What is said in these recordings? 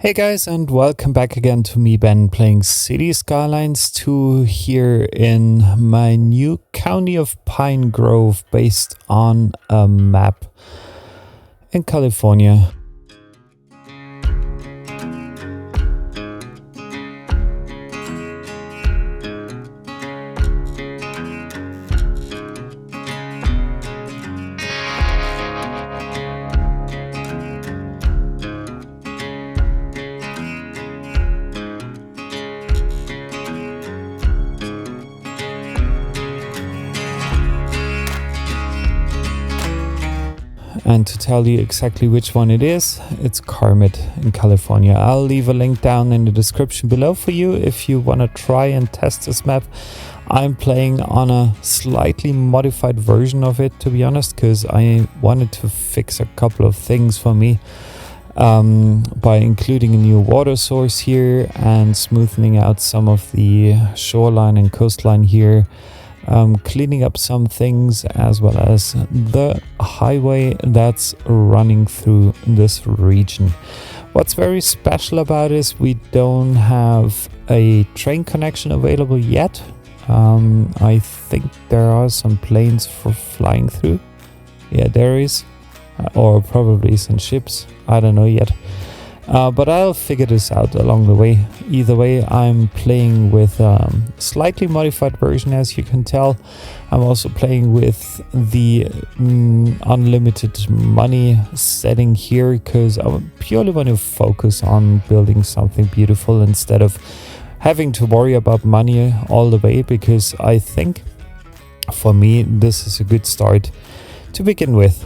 Hey guys, and welcome back again to me, Ben, playing Cities Skylines 2 here in my new county of Pine Grove based on a map in California. And to tell you exactly which one it is, it's Kermit in California. I'll leave a link down in the description below for you if you want to try and test this map. I'm playing on a slightly modified version of it, to be honest, because I wanted to fix a couple of things for me by including a new water source here and smoothing out some of the shoreline and coastline here. Cleaning up some things as well as the highway that's running through this region. What's very special about it is we don't have a train connection available yet. I think there are some planes for flying through. Yeah, there is. Or probably some ships. I don't know yet. But I'll figure this out along the way. Either way, I'm playing with a slightly modified version, as you can tell. I'm also playing with the unlimited money setting here because I purely want to focus on building something beautiful instead of having to worry about money all the way, because I think for me this is a good start to begin with.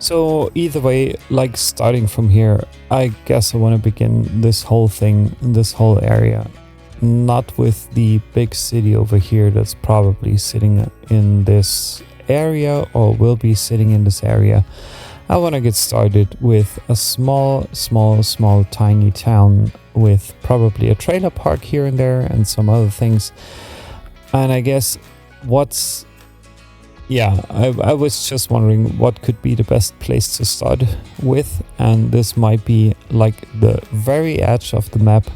So either way, like starting from here, I guess I want to begin this whole thing, this whole area, not with the big city over here that's probably sitting in this area or will be sitting in this area. I want to get started with a small, tiny town with probably a trailer park here and there and some other things. And I guess I was just wondering what could be the best place to start with, and this might be like the very edge of the map.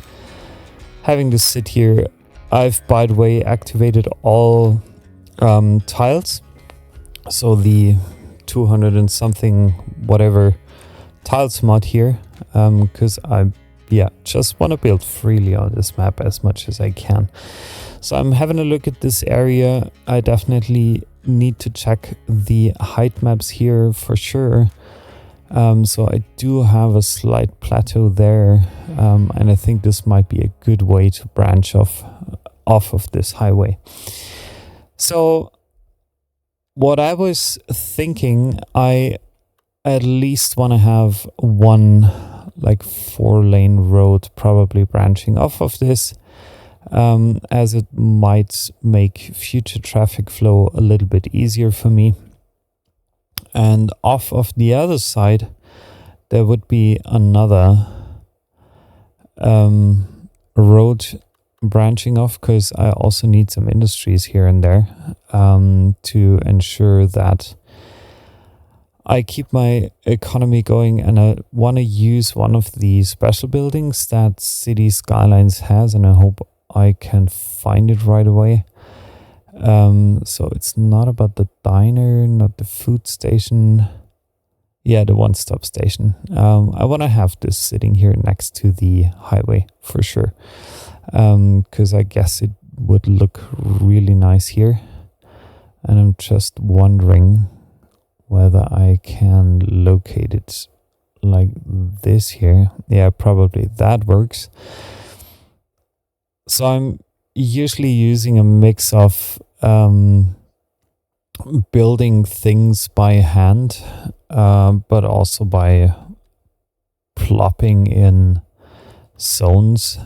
Having this sit here, I've by the way activated all tiles, so the 200 and something whatever tiles mod here, because I just want to build freely on this map as much as I can. So I'm having a look at this area. I definitely need to check the height maps here for sure. So I do have a slight plateau there, and I think this might be a good way to branch off of this highway. So what I was thinking, I at least want to have one like 4-lane road probably branching off of this, as it might make future traffic flow a little bit easier for me. And off of the other side, there would be another road branching off, because I also need some industries here and there to ensure that I keep my economy going, and I want to use one of the special buildings that Cities Skylines has, and I hope I can find it right away. So it's not about the diner, not the food station. Yeah, the one-stop station. I want to have this sitting here next to the highway for sure, because I guess it would look really nice here. And I'm just wondering whether I can locate it like this here. Yeah, probably that works. So I'm usually using a mix of building things by hand, but also by plopping in zones,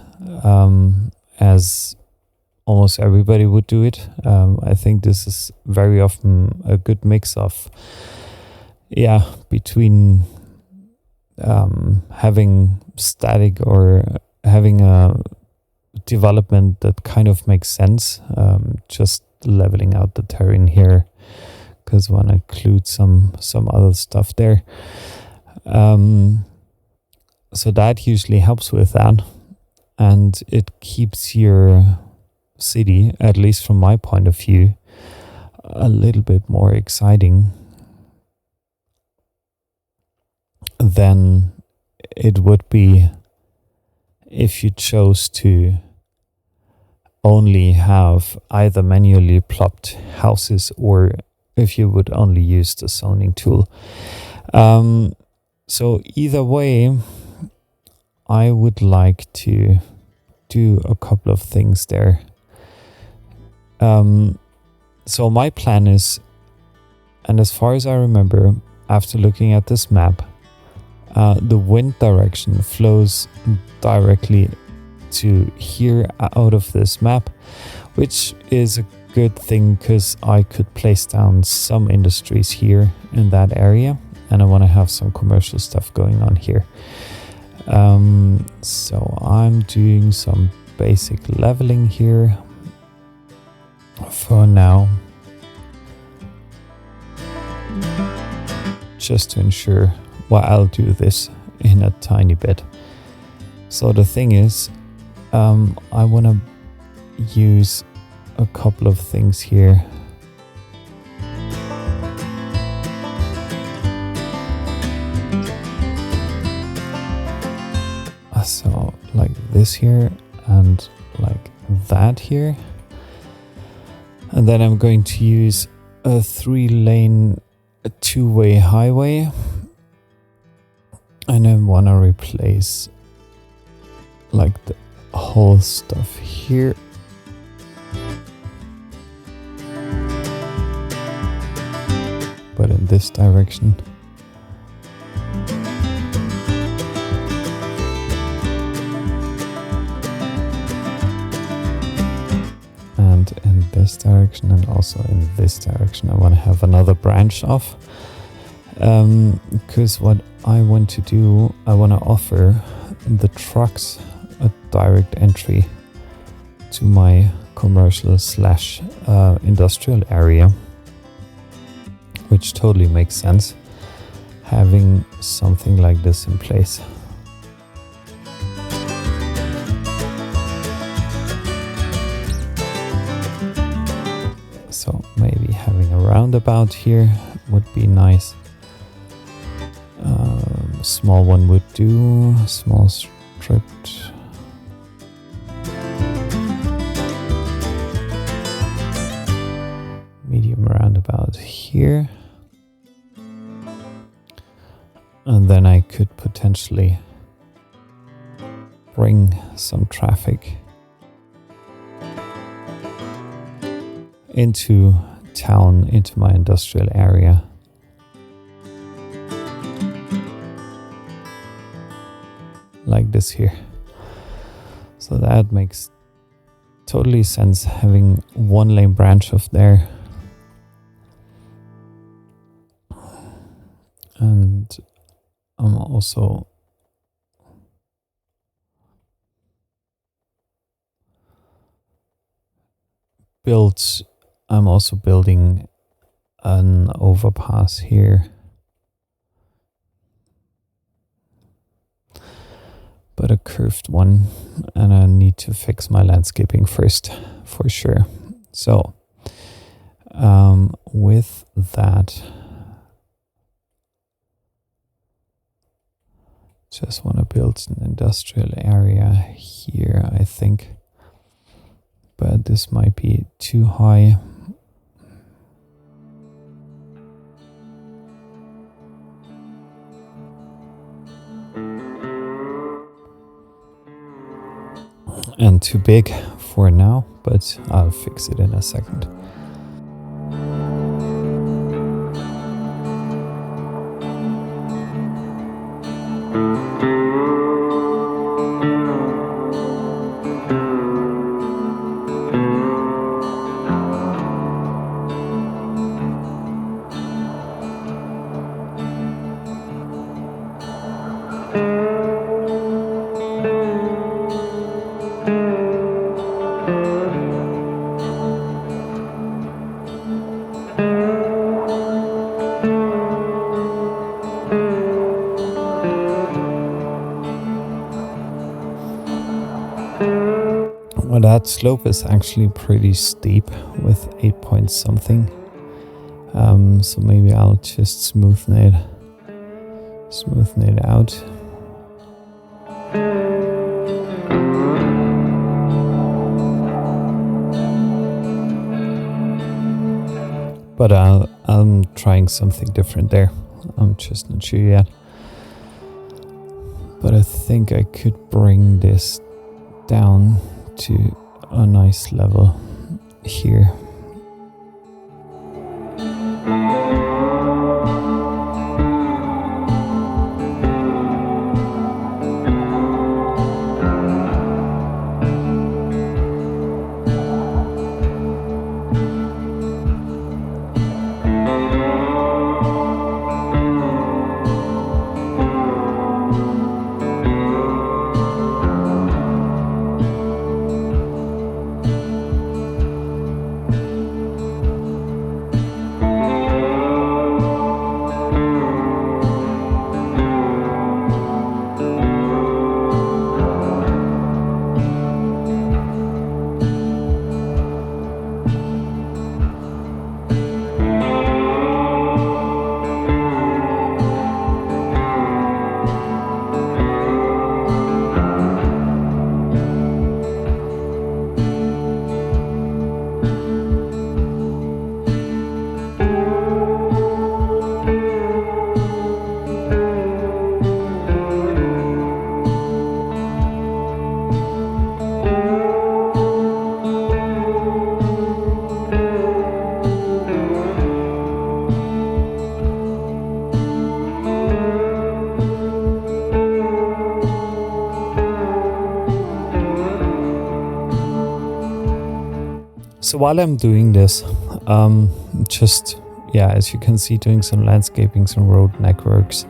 as almost everybody would do it. I think this is very often a good mix of between having static or having a development that kind of makes sense, just leveling out the terrain here because I want to include some other stuff there. So that usually helps with that, and it keeps your city, at least from my point of view, a little bit more exciting than it would be if you chose to only have either manually plopped houses or if you would only use the zoning tool. So either way, I would like to do a couple of things there. So my plan is, and as far as I remember, after looking at this map, the wind direction flows directly to here out of this map, which is a good thing because I could place down some industries here in that area, and I want to have some commercial stuff going on here. So I'm doing some basic leveling here for now, just to ensure. Well, I'll do this in a tiny bit. So the thing is, I want to use a couple of things here. So like this here and like that here. And then I'm going to use a 3-lane two-way highway. And I want to replace like the whole stuff here. But in this direction. And in this direction, and also in this direction, I want to have another branch off. Because what I want to do, I want to offer the trucks a direct entry to my commercial slash industrial area, which totally makes sense having something like this in place. So maybe having a roundabout here would be nice. Small one would do, small stripped. Medium roundabout here. And then I could potentially bring some traffic into town, into my industrial area. Like this here. So that makes totally sense, having 1-lane branch of there. And I'm also building an overpass here. But a curved one, and I need to fix my landscaping first, for sure. So, with that, just want to build an industrial area here, I think. But this might be too high. And too big for now, but I'll fix it in a second. Well, that slope is actually pretty steep with 8 point something. So maybe I'll just smoothen it out. But I'm trying something different there. I'm just not sure yet. But I think I could bring this down to a nice level here. So while I'm doing this, as you can see, doing some landscaping, some road networks,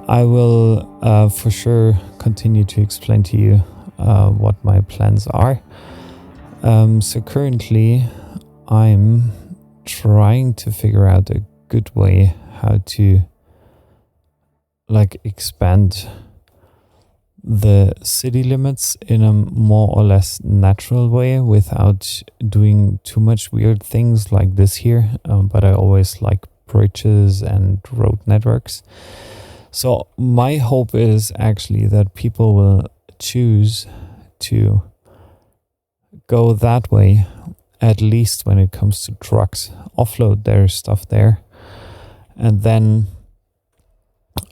I will for sure continue to explain to you what my plans are. So currently I'm trying to figure out a good way how to expand the city limits in a more or less natural way without doing too much weird things like this here. But I always like bridges and road networks. So my hope is actually that people will choose to go that way, at least when it comes to trucks, offload their stuff there, and then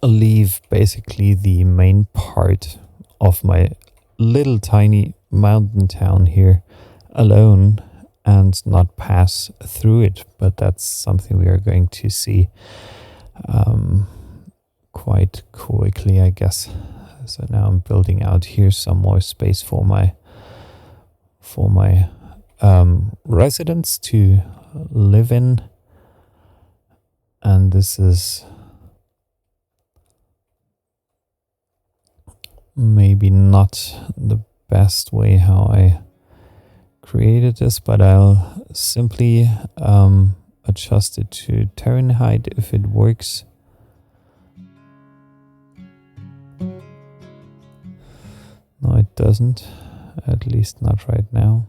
leave basically the main part of my little tiny mountain town here alone and not pass through it. But that's something we are going to see quite quickly, I guess. So now I'm building out here some more space for my residents to live in, and this is maybe not the best way how I created this, but I'll simply adjust it to terrain height if it works. No, it doesn't, at least not right now.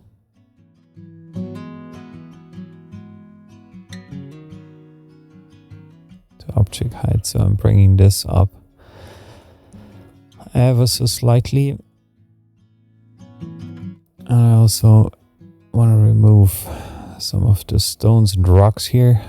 To object height, so I'm bringing this up ever so slightly. And I also want to remove some of the stones and rocks here.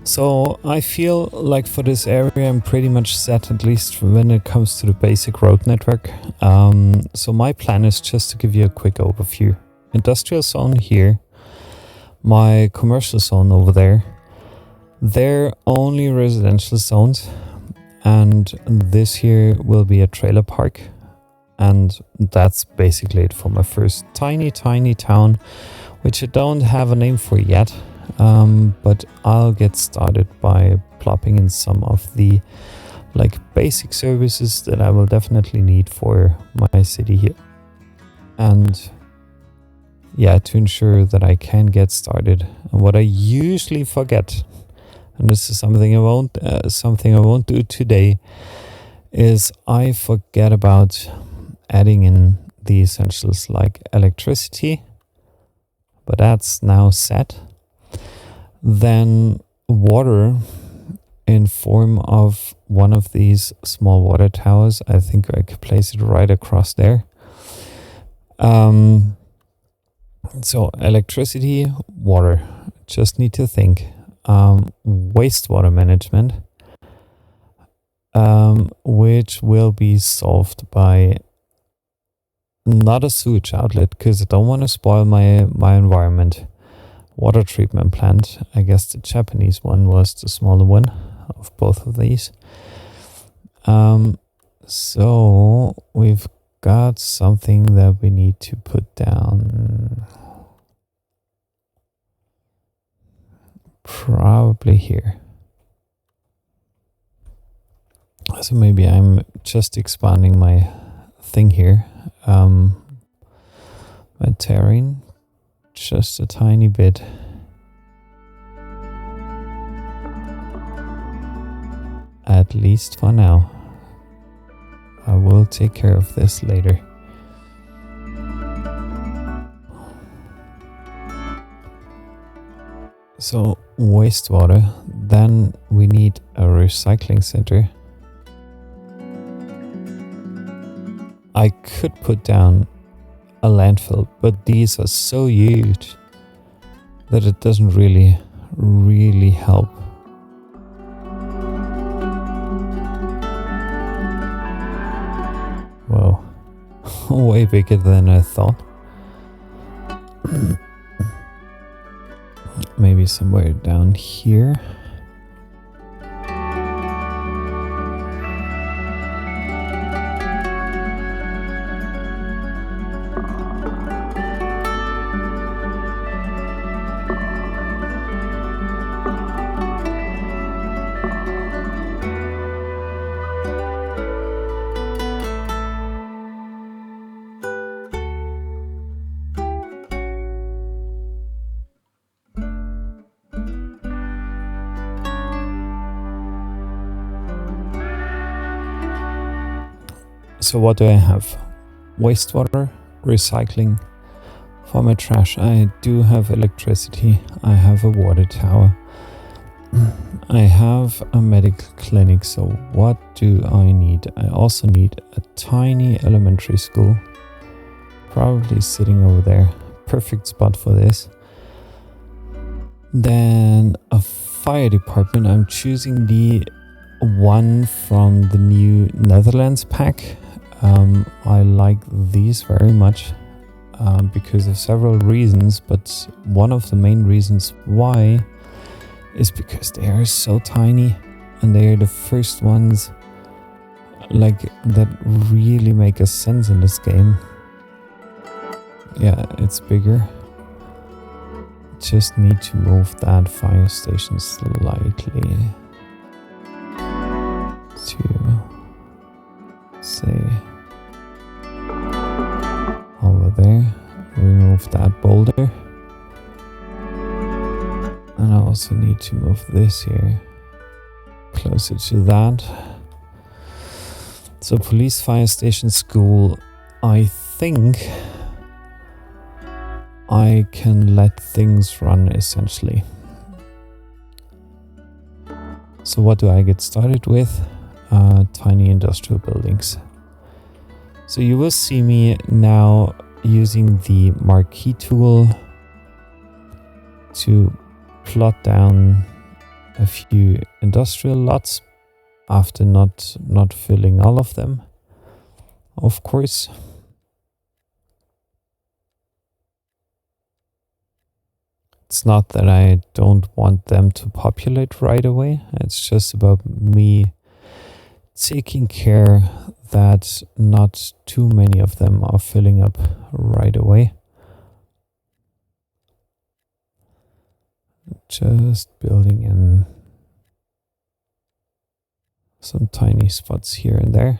So I feel like for this area I'm pretty much set, at least when it comes to the basic road network. So my plan is just to give you a quick overview. Industrial zone here, my commercial zone over there. They're only residential zones, and this here will be a trailer park. And that's basically it for my first tiny town, which I don't have a name for yet. But I'll get started by plopping in some of the basic services that I will definitely need for my city here. And yeah, to ensure that I can get started. And what I usually forget, and this is something I won't do today, is I forget about adding in the essentials like electricity, but that's now set. Then water in form of one of these small water towers. I think I could place it right across there. So electricity, water, just need to think. Wastewater management, which will be solved by not a sewage outlet, because I don't want to spoil my environment. Water treatment plant, I guess the Japanese one was the smaller one of both of these. So we've got something that we need to put down probably here. So maybe I'm just expanding my thing here. My terrain just a tiny bit. At least for now. I will take care of this later. So wastewater, then we need a recycling center. I could put down a landfill, but these are so huge that it doesn't really help. Whoa, way bigger than I thought. Maybe somewhere down here. So what do I have? Wastewater, recycling. For my trash, I do have electricity. I have a water tower. I have a medical clinic. So what do I need? I also need a tiny elementary school. Probably sitting over there. Perfect spot for this. Then a fire department. I'm choosing the one from the new Netherlands pack. I like these very much because of several reasons, but one of the main reasons why is because they are so tiny and they are the first ones that really make a sense in this game. Yeah, it's bigger. Just need to move that fire station slightly to say over there. Remove that boulder, and I also need to move this here closer to that. So police, fire station, school. I think I can let things run essentially. So what do I get started with? Tiny industrial buildings. So you will see me now using the marquee tool to plot down a few industrial lots after not filling all of them, of course. It's not that I don't want them to populate right away. It's just about me taking care that not too many of them are filling up right away. Just building in some tiny spots here and there.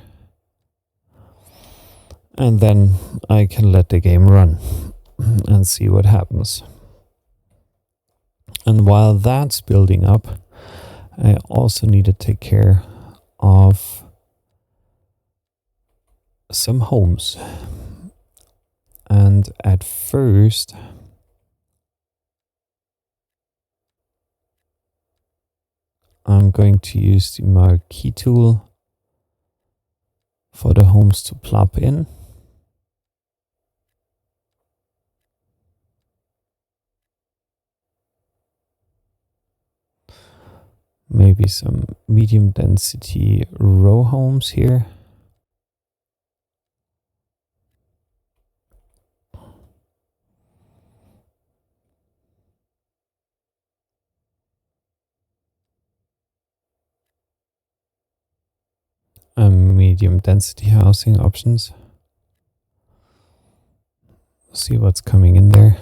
And then I can let the game run and see what happens. And while that's building up, I also need to take care of some homes. And at first, I'm going to use the marquee tool for the homes to plop in. Maybe some medium density row homes here. Medium density housing options. See what's coming in there.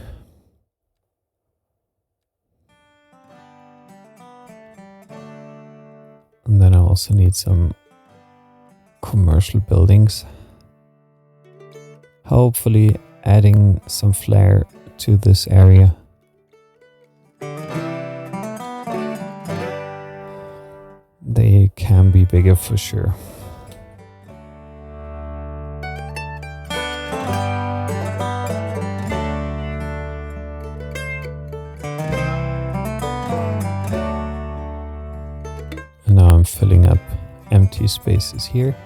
And then I also need some commercial buildings. Hopefully adding some flair to this area. They can be bigger for sure. And now I'm filling up empty spaces here.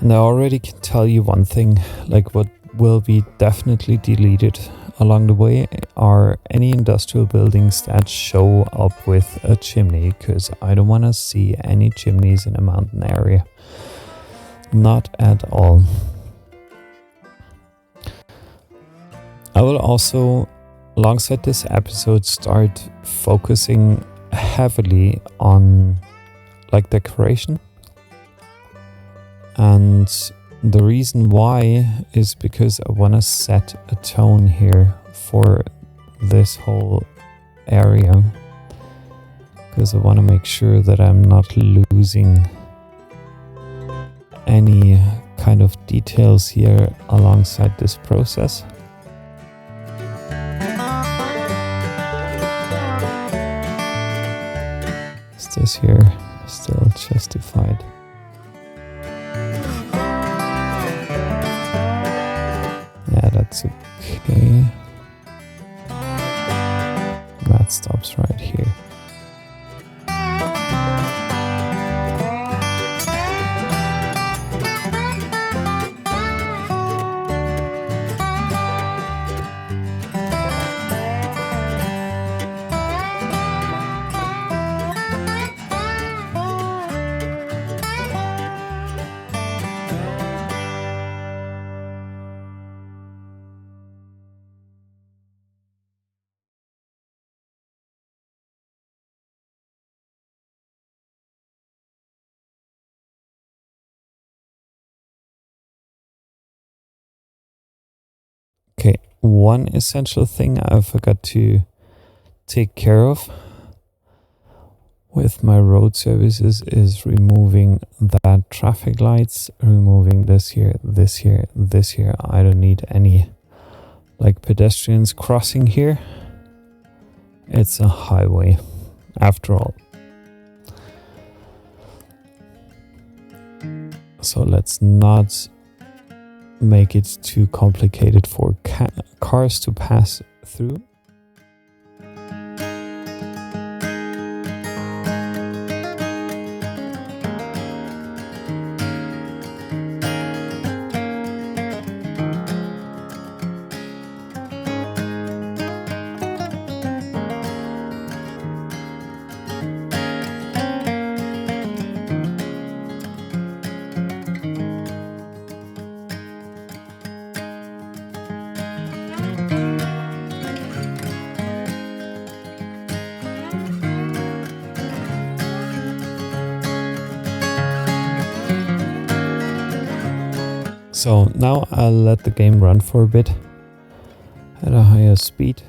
And I already can tell you one thing, like what will be definitely deleted along the way are any industrial buildings that show up with a chimney, because I don't want to see any chimneys in a mountain area. Not at all. I will also, alongside this episode, start focusing heavily on like decoration. And the reason why is because I want to set a tone here for this whole area. Because I want to make sure that I'm not losing any kind of details here alongside this process. Is this here still justified? Yeah, that's okay. That stops right here. Okay, one essential thing I forgot to take care of with my road services is removing that traffic lights, removing this here, this here, this here. I don't need any like pedestrians crossing here. It's a highway after all. So let's not make it too complicated for cars to pass through. So now I'll let the game run for a bit at a higher speed,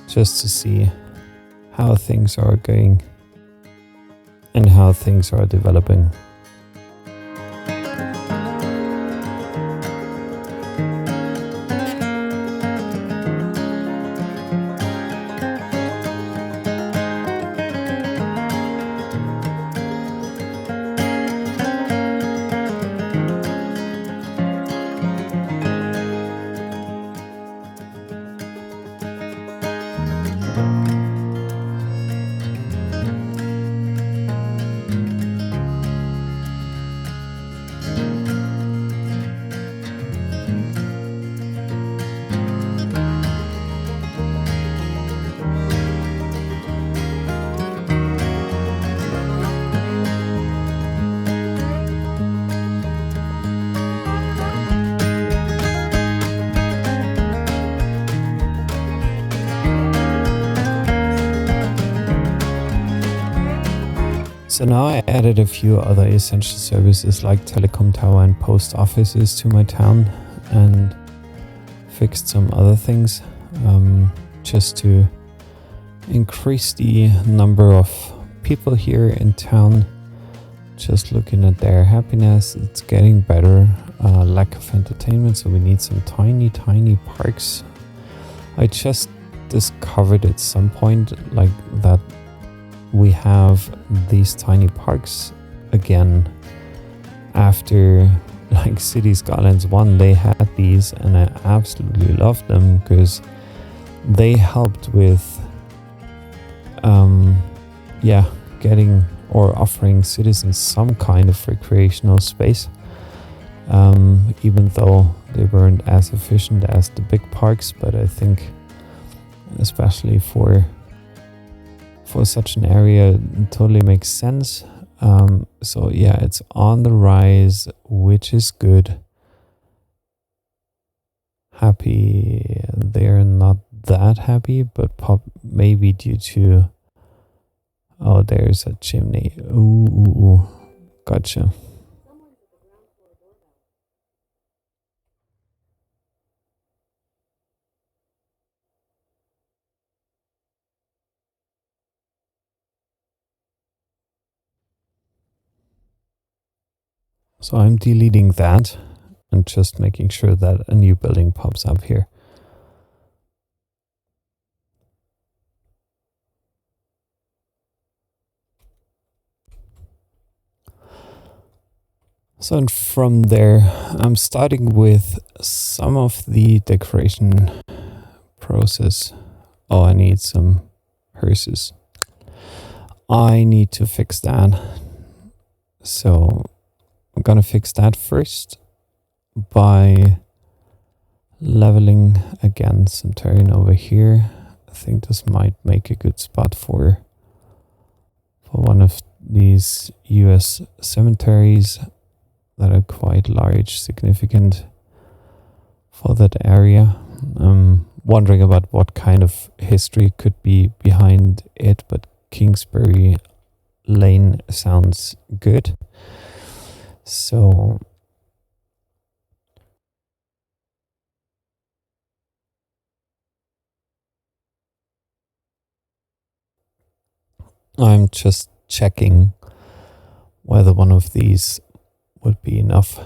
just to see how things are going and how things are developing. So now I added a few other essential services like telecom tower and post offices to my town, and fixed some other things just to increase the number of people here in town. Just looking at their happiness, it's getting better. Lack of entertainment, so we need some tiny parks. I just discovered at some point like that we have these tiny parks again after like Cities Skylines 1. They had these and I absolutely loved them because they helped with getting or offering citizens some kind of recreational space, even though they weren't as efficient as the big parks. But I think especially for such an area, it totally makes sense. So yeah, it's on the rise, which is good. Happy, they're not that happy, but maybe due to, oh, there's a chimney. Ooh, gotcha. So I'm deleting that and just making sure that a new building pops up here. So and from there, I'm starting with some of the decoration process. Oh, I need some hearses. I need to fix that. So I'm gonna fix that first by leveling again some terrain over here. I think this might make a good spot for one of these US cemeteries that are quite large, significant for that area. Wondering about what kind of history could be behind it, but Kingsbury Lane sounds good. So I'm just checking whether one of these would be enough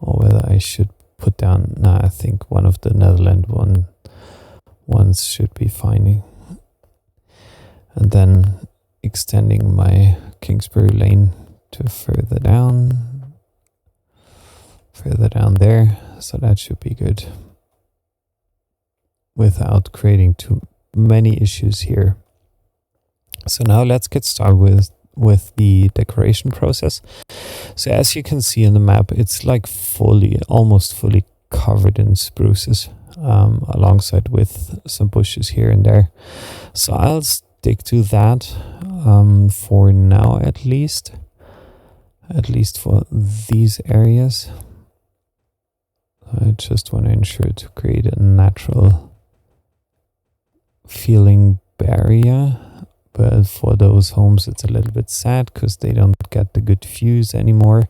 or whether I should put down. Nah, I think one of the Netherlands ones should be fine. And then extending my Kingsbury Lane to further down there. So that should be good without creating too many issues here. So now let's get started with the decoration process. So as you can see on the map, it's like almost fully covered in spruces, alongside with some bushes here and there. So I'll stick to that for now, at least for these areas. I just want to ensure to create a natural feeling barrier. But for those homes, it's a little bit sad because they don't get the good views anymore.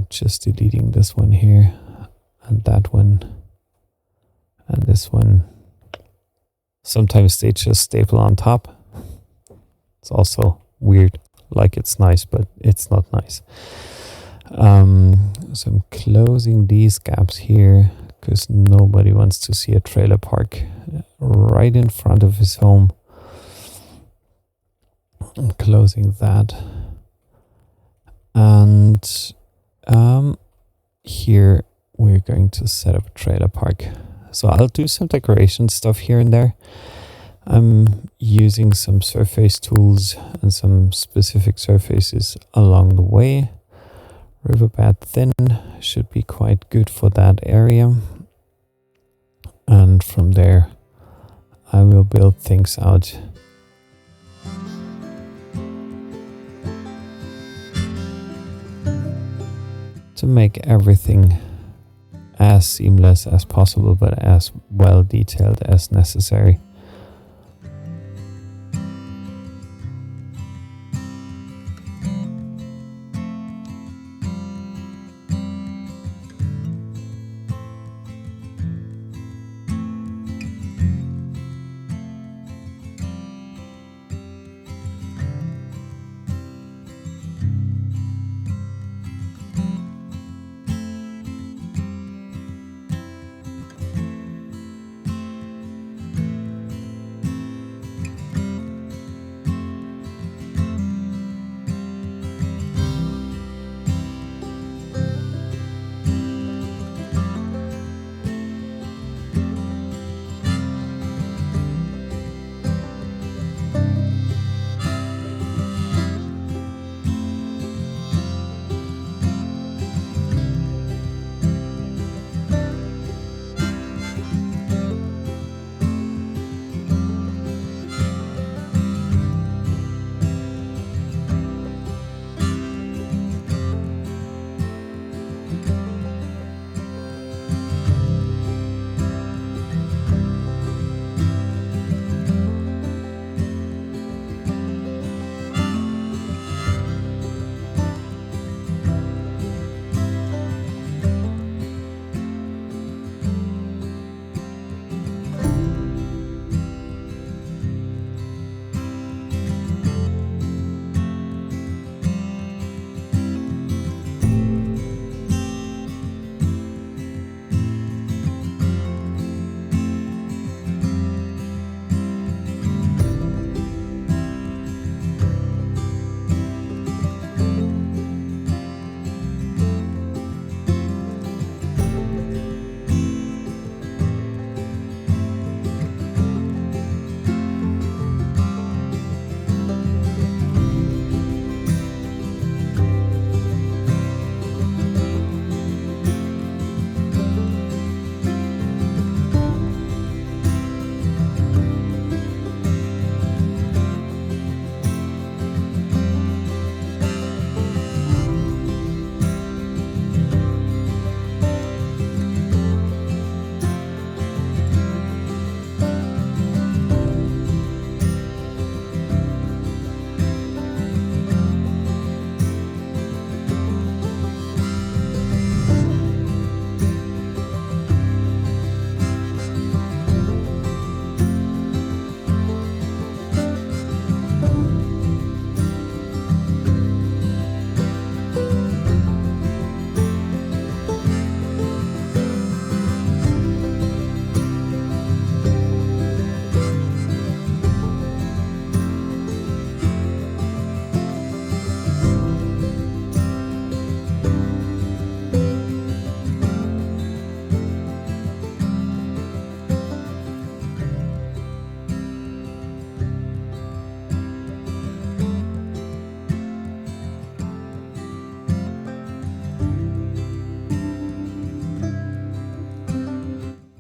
Just deleting this one here and that one and this one. Sometimes they just staple on top. It's also weird. Like it's nice, but it's not nice. So I'm closing these gaps here because nobody wants to see a trailer park right in front of his home. I'm closing that. And here we're going to set up a trailer park. So I'll do some decoration stuff here and there. I'm using some surface tools and some specific surfaces along the way. Riverbed thin should be quite good for that area. And from there, I will build things out. To make everything as seamless as possible, but as well detailed as necessary.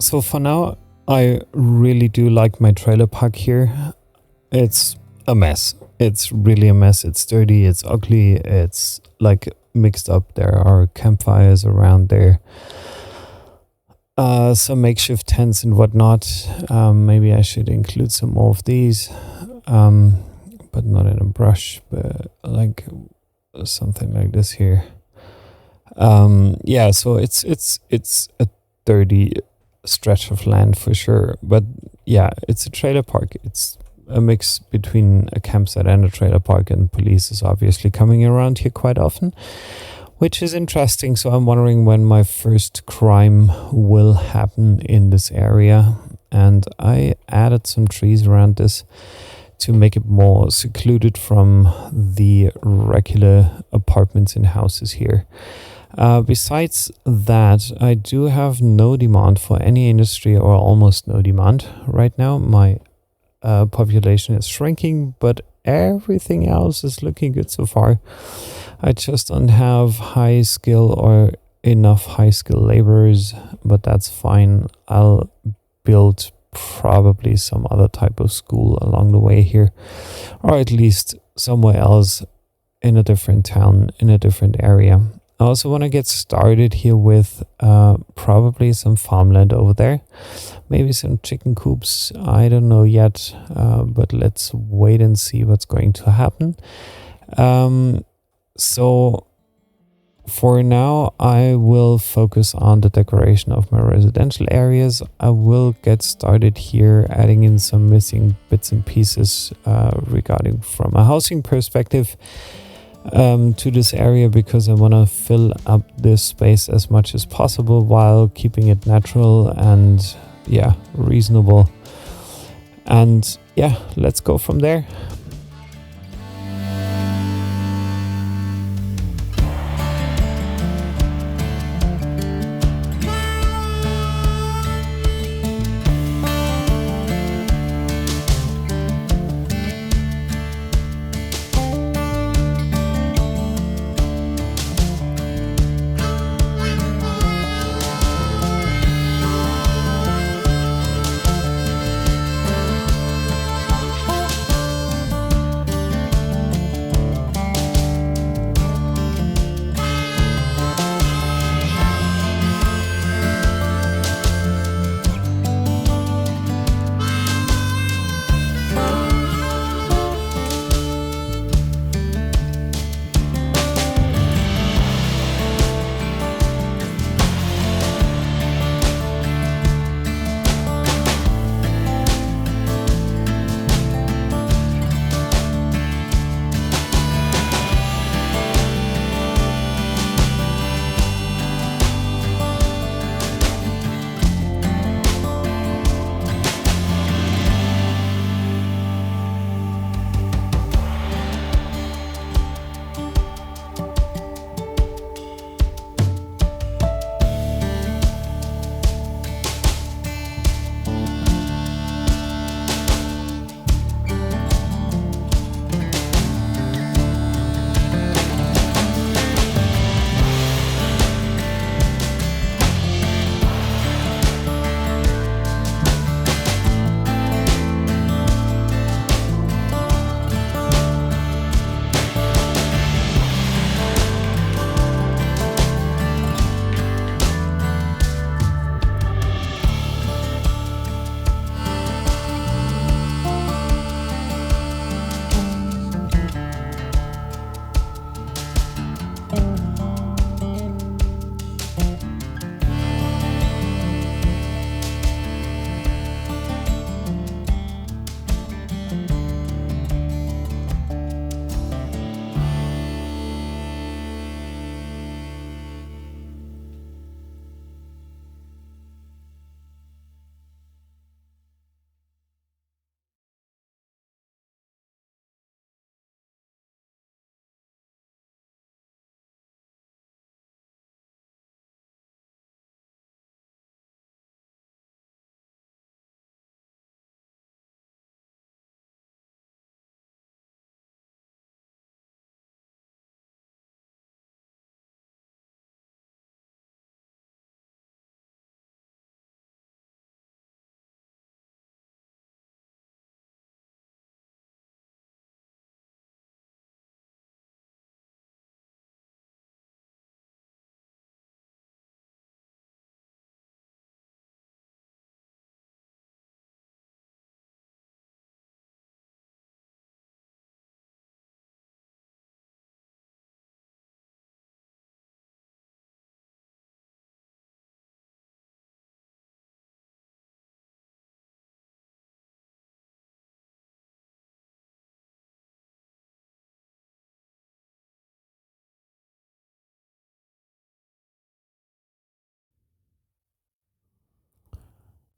So for now, I really do like my trailer park here. It's a mess. It's really a mess. It's dirty, it's ugly, it's like mixed up. There are campfires around there. Some makeshift tents and whatnot. Maybe I should include some more of these. But not in a brush, but like something like this here. Yeah, so it's a dirty stretch of land for sure. But yeah, it's a trailer park. It's a mix between a campsite and a trailer park, and police is obviously coming around here quite often, which is interesting. So I'm wondering when my first crime will happen in this area. And I added some trees around this to make it more secluded from the regular apartments and houses here. Besides that, I do have no demand for any industry, or almost no demand right now. My population is shrinking, but everything else is looking good so far. I just don't have high skill or enough high skill laborers, but that's fine. I'll build probably some other type of school along the way here, or at least somewhere else in a different town, in a different area. I also want to get started here with probably some farmland over there, maybe some chicken coops. I don't know yet, but let's wait and see what's going to happen. So for now, I will focus on the decoration of my residential areas. I will get started here, adding in some missing bits and pieces regarding from a housing perspective to this area, because I want to fill up this space as much as possible while keeping it natural and reasonable. And yeah, let's go from there.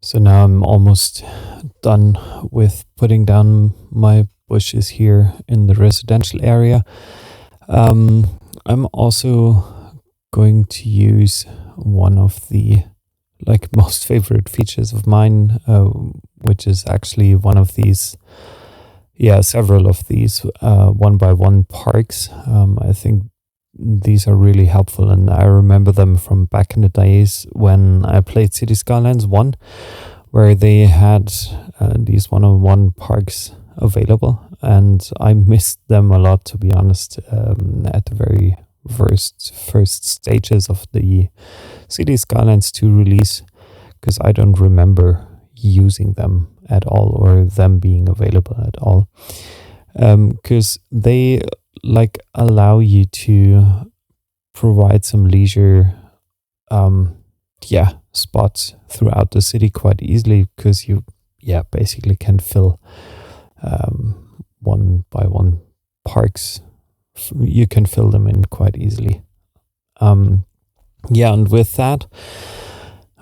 So now I'm almost done with putting down my bushes here in the residential area. I'm also going to use one of the most favorite features of mine, which is actually one of these, several of these one by one parks. I think these are really helpful, and I remember them from back in the days when I played Cities Skylines 1, where they had these one-on-one parks available, and I missed them a lot, to be honest, at the very first stages of the Cities Skylines 2 release, because I don't remember using them at all or them being available at all, because they allow you to provide some leisure spots throughout the city quite easily, because you basically can fill one by one parks. You can fill them in quite easily. And with that,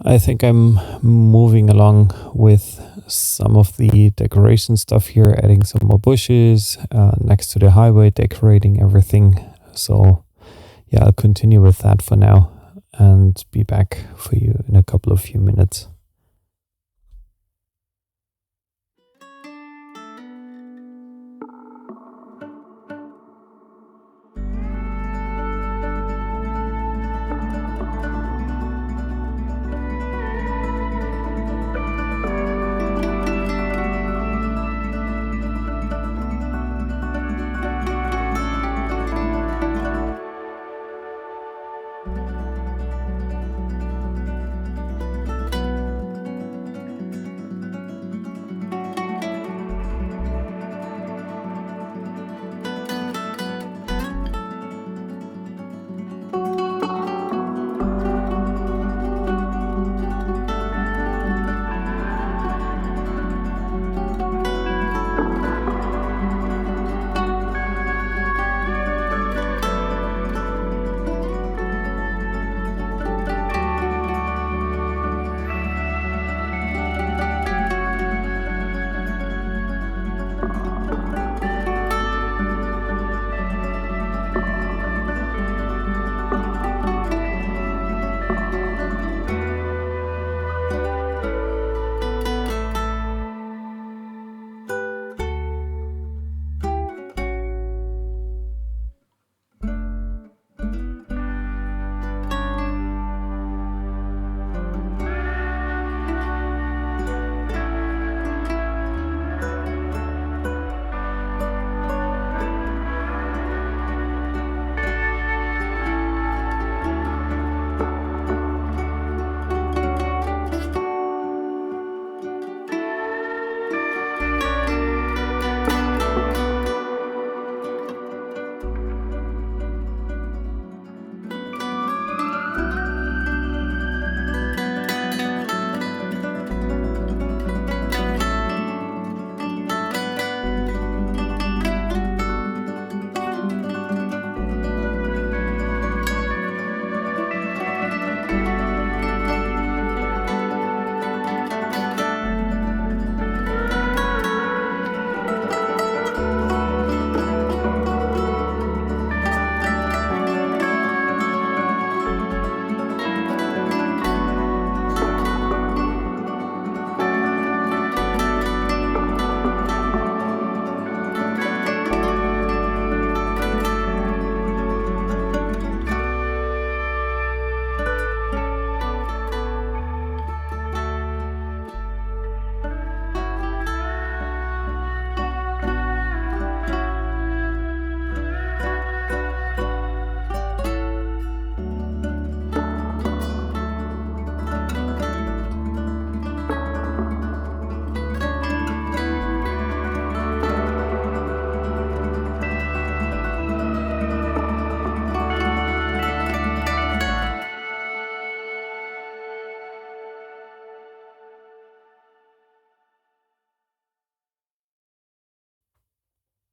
I think I'm moving along with some of the decoration stuff here, adding some more bushes next to the highway, decorating everything. So I'll continue with that for now and be back for you in a couple of few minutes.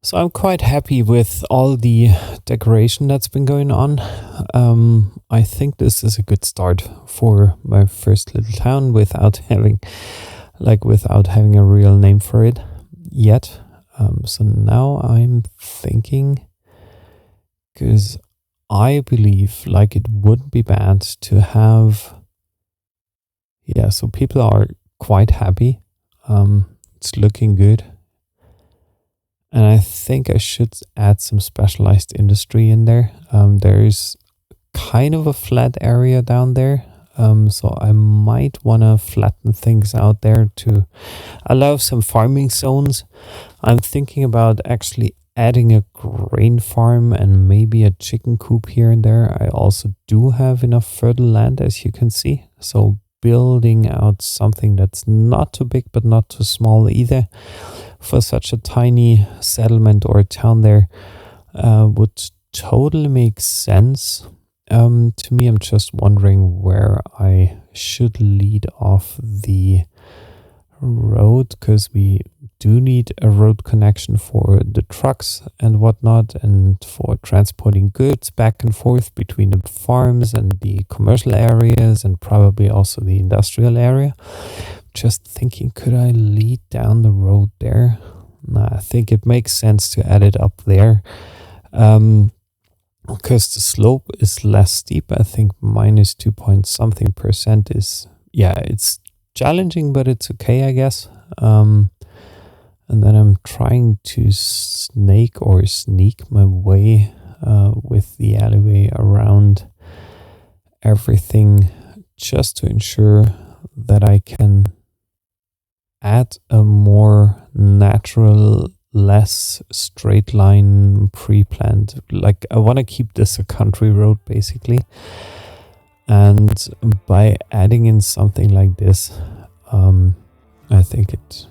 So I'm quite happy with all the decoration that's been going on. I think this is a good start for my first little town without having a real name for it yet. So now I'm thinking, because I believe like it would be bad to have, so people are quite happy. It's looking good. And I think I should add some specialized industry in there. There is kind of a flat area down there. So I might want to flatten things out there to allow some farming zones. I'm thinking about actually adding a grain farm and maybe a chicken coop here and there. I also do have enough fertile land, as you can see. So building out something that's not too big but not too small either for such a tiny settlement or town there would totally make sense. To me, I'm just wondering where I should lead off the road, because we do need a road connection for the trucks and whatnot, and for transporting goods back and forth between the farms and the commercial areas and probably also the industrial area. Just thinking, could I lead down the road there? Nah, I think it makes sense to add it up there. Because the slope is less steep. I think minus 2 point something percent is, it's challenging, but it's okay, I guess. And then I'm trying to sneak my way with the alleyway around everything, just to ensure that I can add a more natural, less straight line pre-planned. Like, I want to keep this a country road basically, and by adding in something like this, I think it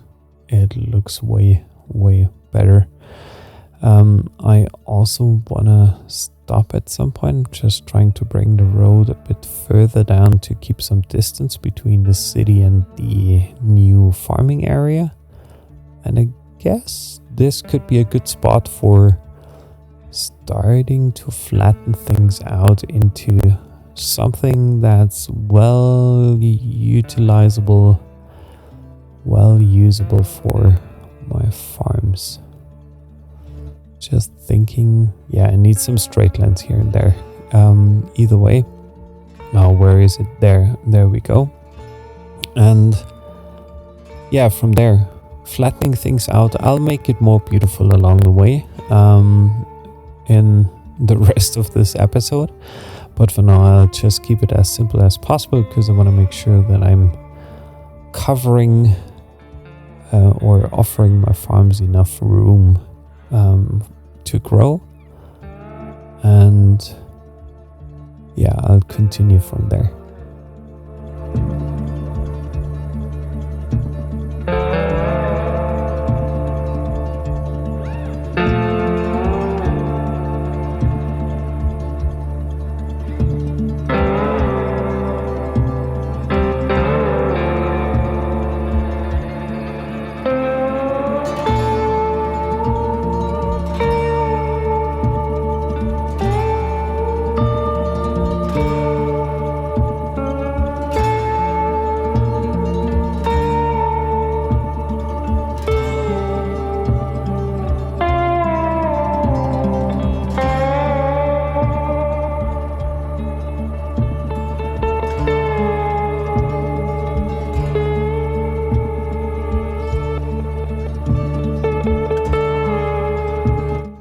looks way better. I also want to stop at some point, just trying to bring the road a bit further down to keep some distance between the city and the new farming area. And I guess this could be a good spot for starting to flatten things out into something that's well utilizable, well usable for my farms. Just thinking, I need some straight lines here and there. Either way. Now, where is it? There we go. And from there, flattening things out, I'll make it more beautiful along the way in the rest of this episode. But for now, I'll just keep it as simple as possible, because I want to make sure that I'm covering or offering my farms enough room to grow. And I'll continue from there.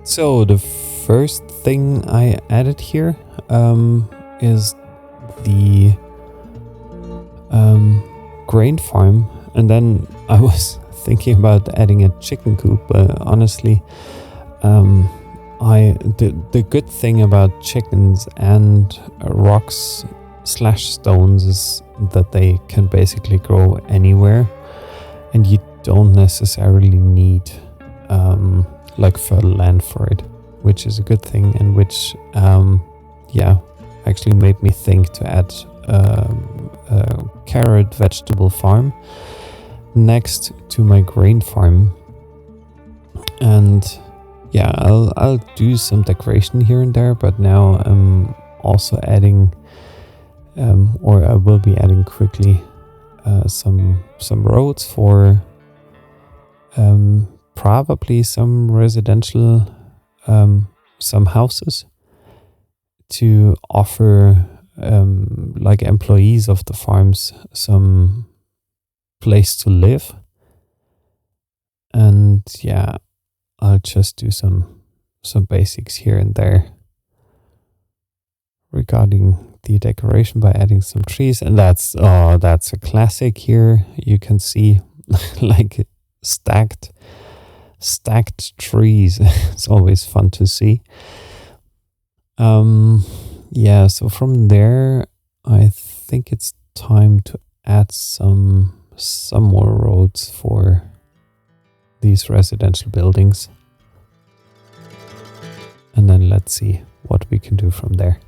So the first thing I added here is the grain farm, and then I was thinking about adding a chicken coop, but honestly, the good thing about chickens and rocks/stones is that they can basically grow anywhere, and you don't necessarily need fertile land for it, which is a good thing, and which actually made me think to add a carrot vegetable farm next to my grain farm. And yeah, I'll do some decoration here and there, but now I'm also adding, or I will be adding quickly, some roads for probably some residential, some houses to offer like employees of the farms some place to live. And yeah, I'll just do some basics here and there regarding the decoration by adding some trees. And that's a classic here. You can see like stacked trees. It's always fun to see. Yeah, so from there I think it's time to add some more roads for these residential buildings. And then let's see what we can do from there.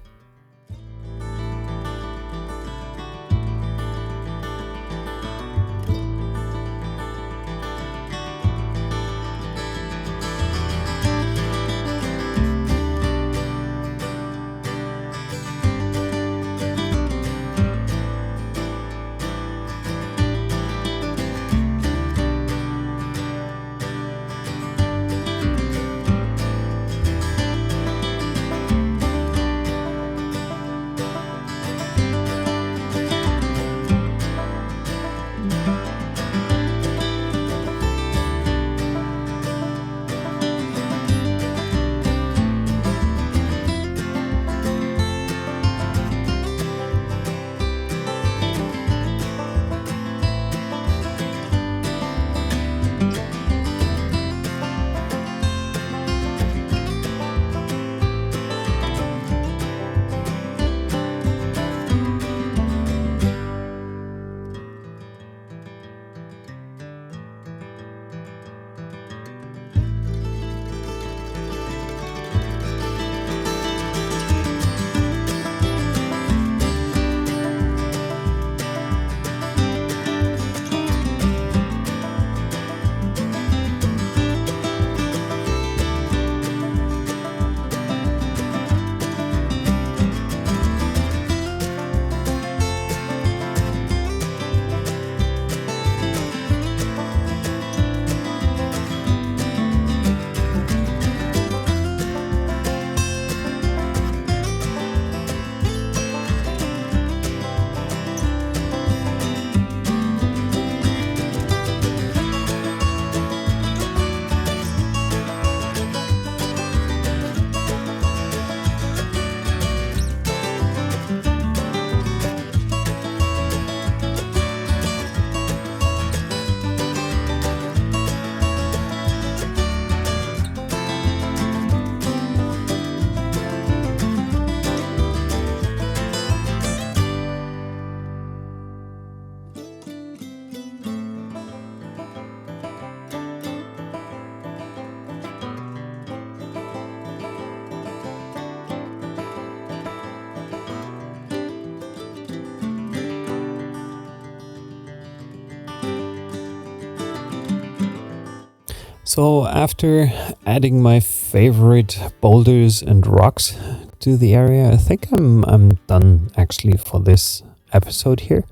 So after adding my favorite boulders and rocks to the area, I think I'm done actually for this episode here.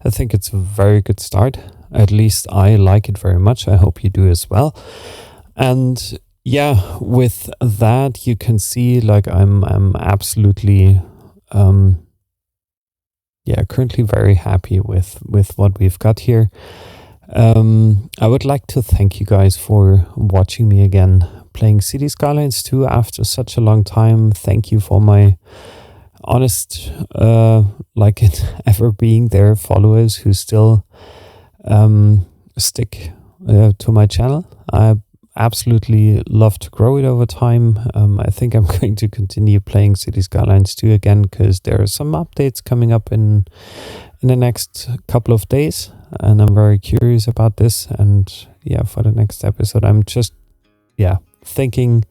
I think it's a very good start. At least I like it very much. I hope you do as well. And yeah, with that you can see like I'm absolutely currently very happy with what we've got here. I would like to thank you guys for watching me again playing Cities Skylines 2 after such a long time. Thank you for my honest, like it ever being there, followers who still stick to my channel. I absolutely love to grow it over time. I think I'm going to continue playing Cities Skylines 2 again because there are some updates coming up in the next couple of days. And I'm very curious about this. And yeah, for the next episode, I'm just, thinking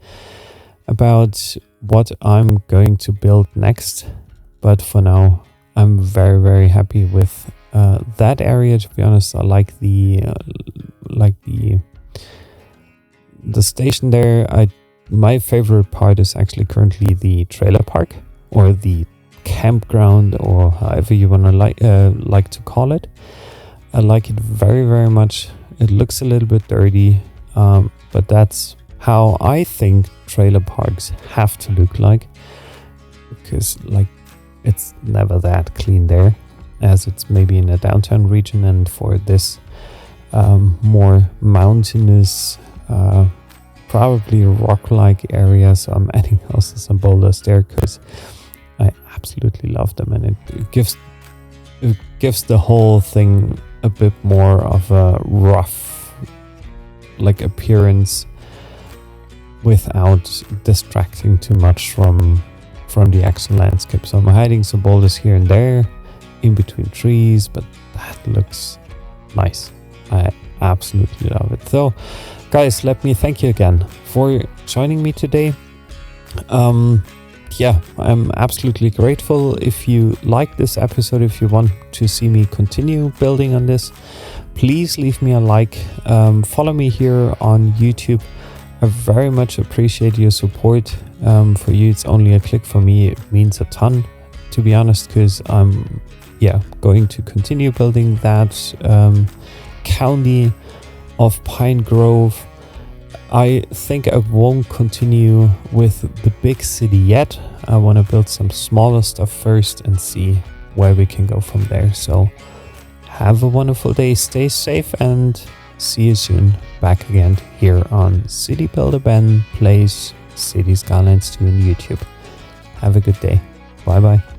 about what I'm going to build next. But for now, I'm very, very happy with that area. To be honest, I like the station there. I my favorite part is actually currently the trailer park, or the campground, or however you want to like to call it. I like it very, very much. It looks a little bit dirty, but that's how I think trailer parks have to look like, because like it's never that clean there as it's maybe in a downtown region. And for this more mountainous, probably rock-like area, so I'm adding also some boulders there because I absolutely love them, and it gives the whole thing a bit more of a rough like appearance without distracting too much from the actual landscape. So I'm hiding some boulders here and there in between trees, but that looks nice. I absolutely love it. So guys, let me thank you again for joining me today. Yeah, I'm absolutely grateful. If you like this episode, if you want to see me continue building on this, please leave me a like. Follow me here on YouTube. I very much appreciate your support. For you, it's only a click. For me, it means a ton, to be honest, because I'm going to continue building that county of Pine Grove. I think I won't continue with the big city yet. I want to build some smaller stuff first and see where we can go from there. So have a wonderful day, stay safe, and see you soon. Back again here on City Builder Ben Plays Cities Skylines 2 on YouTube. Have a good day. Bye bye.